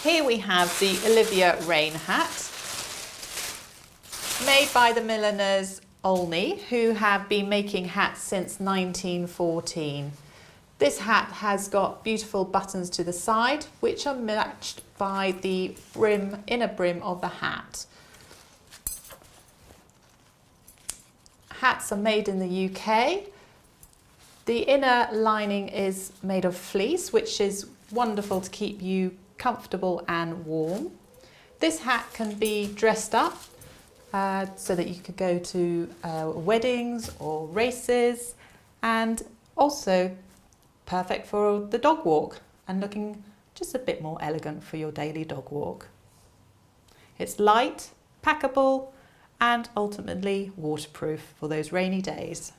Here we have the Olivia rain hat, made by the milliners Olney, who have been making hats since 1914. This hat has got beautiful buttons to the side, which are matched by the inner brim of the hat. Hats are made in the UK. The inner lining is made of fleece, which is wonderful to keep you comfortable and warm. This hat can be dressed up so that you could go to weddings or races, and also perfect for the dog walk and looking just a bit more elegant for your daily dog walk. It's light, packable, and ultimately waterproof for those rainy days.